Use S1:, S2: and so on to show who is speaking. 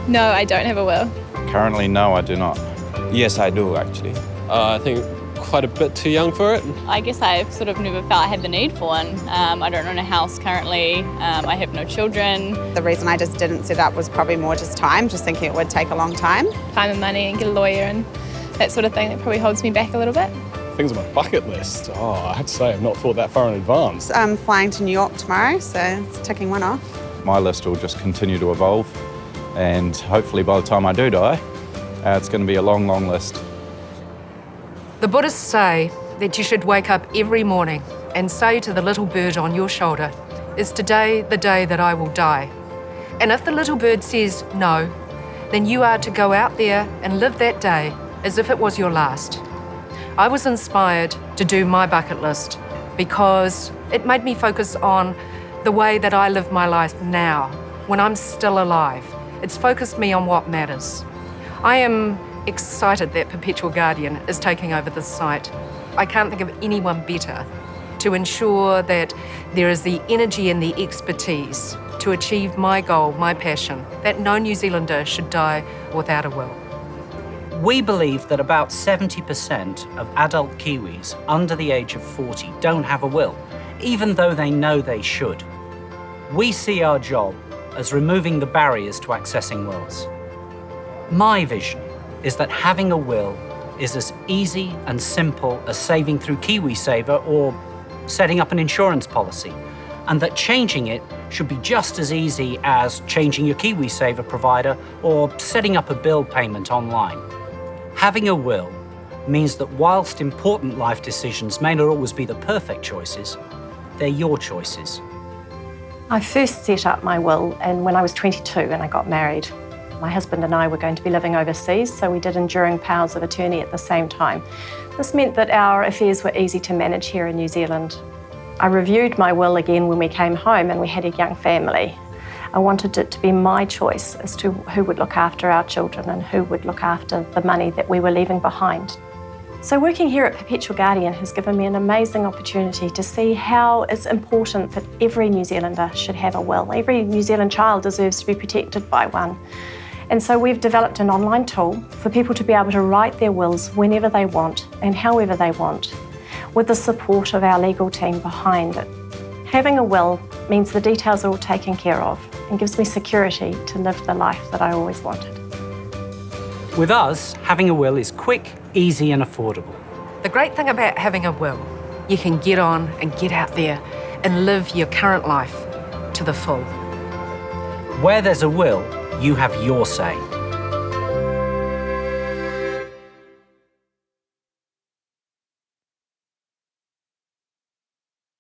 S1: No, I don't have a will.
S2: Currently, no, I do not. Yes, I do, actually.
S3: I think quite a bit too young for it.
S1: I guess I've sort of never felt I had the need for one. I don't own a house currently. I have no children.
S4: The reason I just didn't set up was probably more just time, just thinking it would take a long time.
S1: Time and money and get a lawyer and that sort of thing that probably holds me back a little bit.
S5: Things on my bucket list. Oh, I have to say I've not thought that far in advance.
S4: I'm flying to New York tomorrow, so it's ticking one off.
S2: My list will just continue to evolve, and hopefully by the time I do die, it's going to be a long, long list.
S6: The Buddhists say that you should wake up every morning and say to the little bird on your shoulder, "Is today the day that I will die?" And if the little bird says no, then you are to go out there and live that day as if it was your last. I was inspired to do my bucket list because it made me focus on the way that I live my life now, when I'm still alive. It's focused me on what matters. I am excited that Perpetual Guardian is taking over this site. I can't think of anyone better to ensure that there is the energy and the expertise to achieve my goal, my passion, that no New Zealander should die without a will.
S7: We believe that about 70% of adult Kiwis under the age of 40 don't have a will, even though they know they should. We see our job as removing the barriers to accessing wills. My vision is that having a will is as easy and simple as saving through KiwiSaver or setting up an insurance policy, and that changing it should be just as easy as changing your KiwiSaver provider or setting up a bill payment online. Having a will means that whilst important life decisions may not always be the perfect choices, they're your choices.
S8: I first set up my will when I was 22 and I got married. My husband and I were going to be living overseas, so we did enduring powers of attorney at the same time. This meant that our affairs were easy to manage here in New Zealand. I reviewed my will again when we came home and we had a young family. I wanted it to be my choice as to who would look after our children and who would look after the money that we were leaving behind. So working here at Perpetual Guardian has given me an amazing opportunity to see how it's important that every New Zealander should have a will. Every New Zealand child deserves to be protected by one. And so we've developed an online tool for people to be able to write their wills whenever they want and however they want, with the support of our legal team behind it. Having a will means the details are all taken care of and gives me security to live the life that I always wanted.
S7: With us, having a will is quick, easy and affordable.
S6: The great thing about having a will, you can get on and get out there and live your current life to the full.
S7: Where there's a will, you have your say.